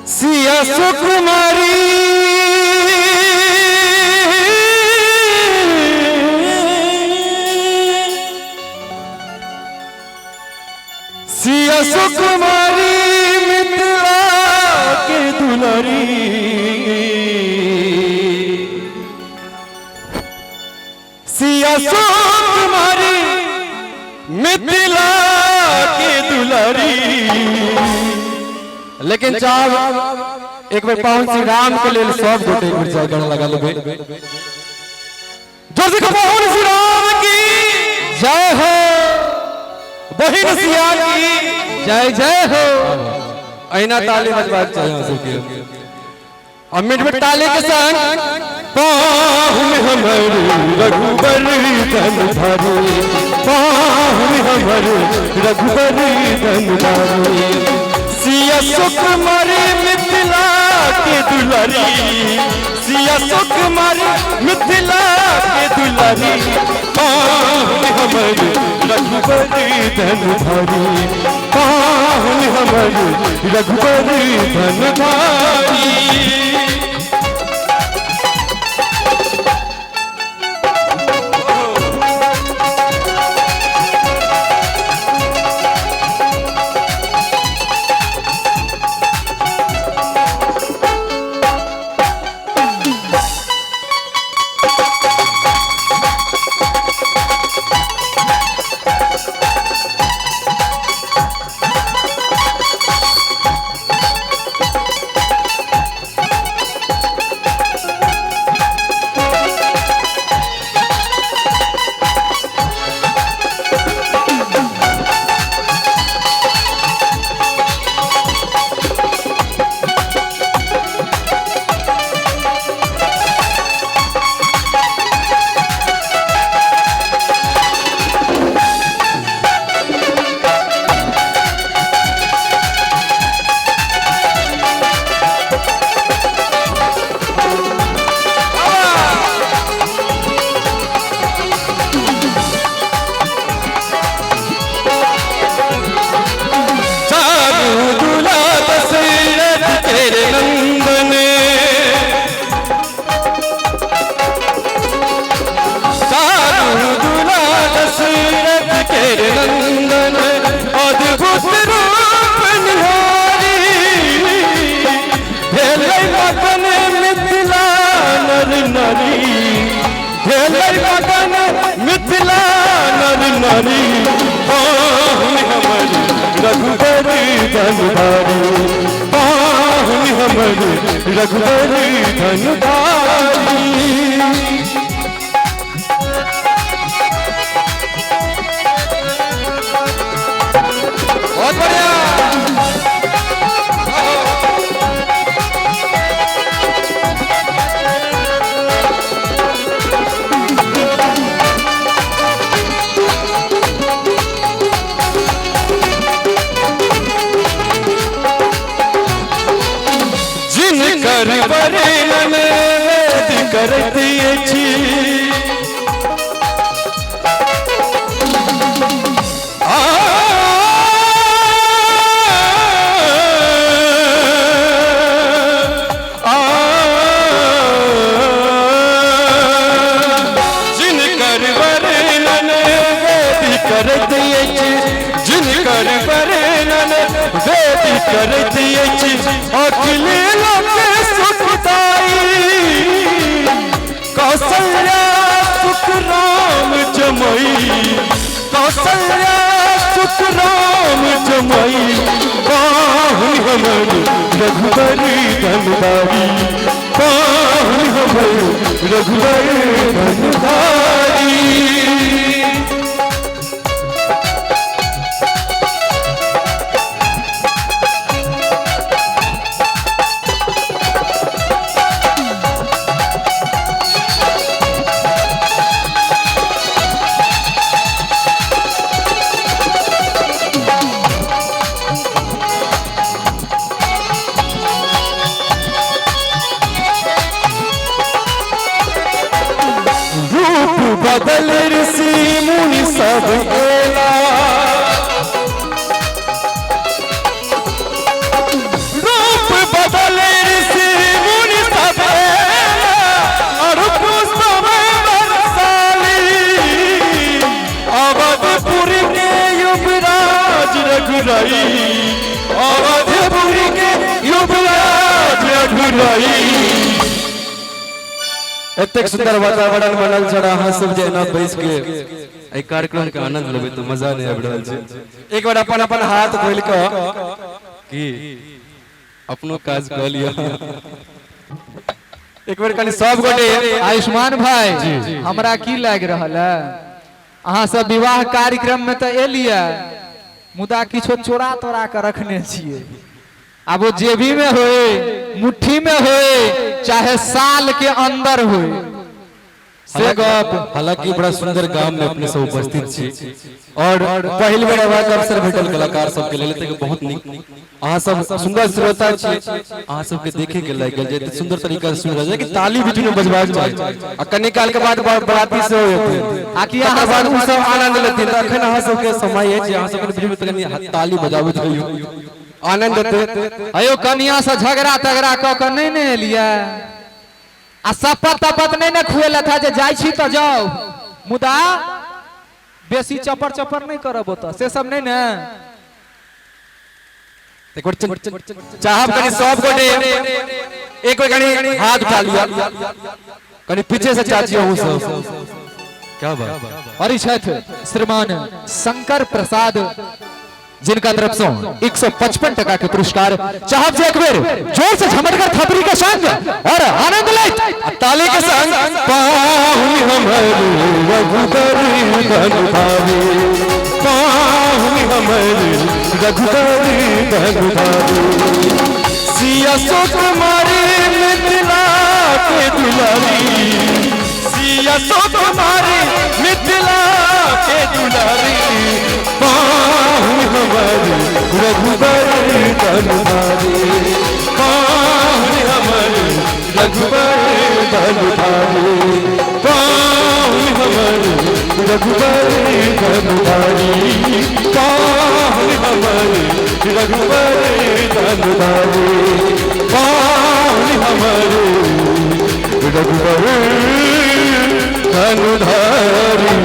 सिया सुकुमारी सिया सुकुमारी मिथिला के दुलारी सिया सुकुमारी मिथिला के दुलारी। लेकिन चाह एक बार पावन श्री राम के लिए सब गोटे एक बार जय गण लगा लेबे। जोर से पावन श्री राम की जय हो, बहिन सिया की जय जय हो। ऐना ताली बजबाक चाहिए सबके। अमिट में ताली के संग पाहुन हमर रघुबर धन धारी, पाहुन हमर रघुबर धन धारी। सिया सुकुमारी मिथिला के दुलारी, सिया सुकुमारी मिथिला के दुलारी। पाहुन हमर रघुबर धन धारी, पाहुन हमर रघुबर धन धारी। मिथिला नर नारी पाहुन हमर रघुबर धन धारी, पाहुन हमर रघुबर धन धारी। बहुत बढ़िया। जिनकर वर्णन वेद करती अछि, जिनकर वर्णन वेद करती अछि, जिनकर वर्णन वेद करती अछि। अखिल लोक सुखदाई कौशल्या सुख राम जमई, कौशल्या सुख राम जमई। पाहुन हमर रघुबर धन धारी, पाहुन हमर रघुबर धन धारी। बदल ऋषि मुनि सब एला, रूप बदल भाई एतेक सुंदर वातावरण बनल छड़ा अहाँ सब जे ना बैस के ए कार्यक्रम के आनंद लेबे तो मजा नहीं आबि रहल छै। एक बार अपन अपन हाथ खोल के की अपनो काज क लिया। एक बार कनी सब गोटे आयुष्मान भाई हमरा की लाग रहल है अहाँ सब विवाह कार्यक्रम में तो एलिए मुदा किछो चोरा तोरा के रखने छिए। अब वो जेबी में होए मुट्ठी में होए चाहे साल के अंदर होए से गप। हालांकि बड़ा सुंदर गाम में अपने सब उपस्थित छी और पहल बेर अवार्ड अवसर भेटल कलाकार सब के लेल त बहुत नीक अहाँ सब सुंदर श्रोता छी अहाँ सब के देखे के लाग गेल जे सुंदर तरीका से सुन रहल छै कि ताली बीच में बजबाक चाही आ कनी काल के बाद बराती से होते आकि अहाँ बाद उ सब आनंद लेथिन अखन अहाँ सब के समय है जे अहाँ सब के बीच में तनी ताली बजाबैत रहियो आनंद देते। अयो कनिया से झगड़ा तगड़ा क के नहीं ने एलिया आ शपथ तपत नहीं ने खुएला था जे जाई छी तो जाओ मुदा बेसी चपर चपर नहीं करब त से सब नहीं ने। चाहब कनी सब गोटे एक बार कनी हाथ उठा लिया कनी पीछे से चाची हो सब क्या बात और श्रीमान शंकर प्रसाद जिनका तरफ से 155 टका के पुरस्कार चाहब जे एक बेर जोर से झमटकर थपड़ी के संग और आनंद ले ताली के संग पाहुन हमर रघुबरी धन भावे पाहुन हमर रघुबरी धन भावे सिया सो तुम्हारे मिथिला के दुलारी सिया सो तुम्हारे मिथिला के दुलारी पाहुन हमर रघुबरी धन भावे पाहुन हमर रघुबरी धन भावे पाहुन हमर रघुबरी धन भावे पाहुन हमर रघुबरी धन भावे पाहुन हमर रघुबरी धन धारी।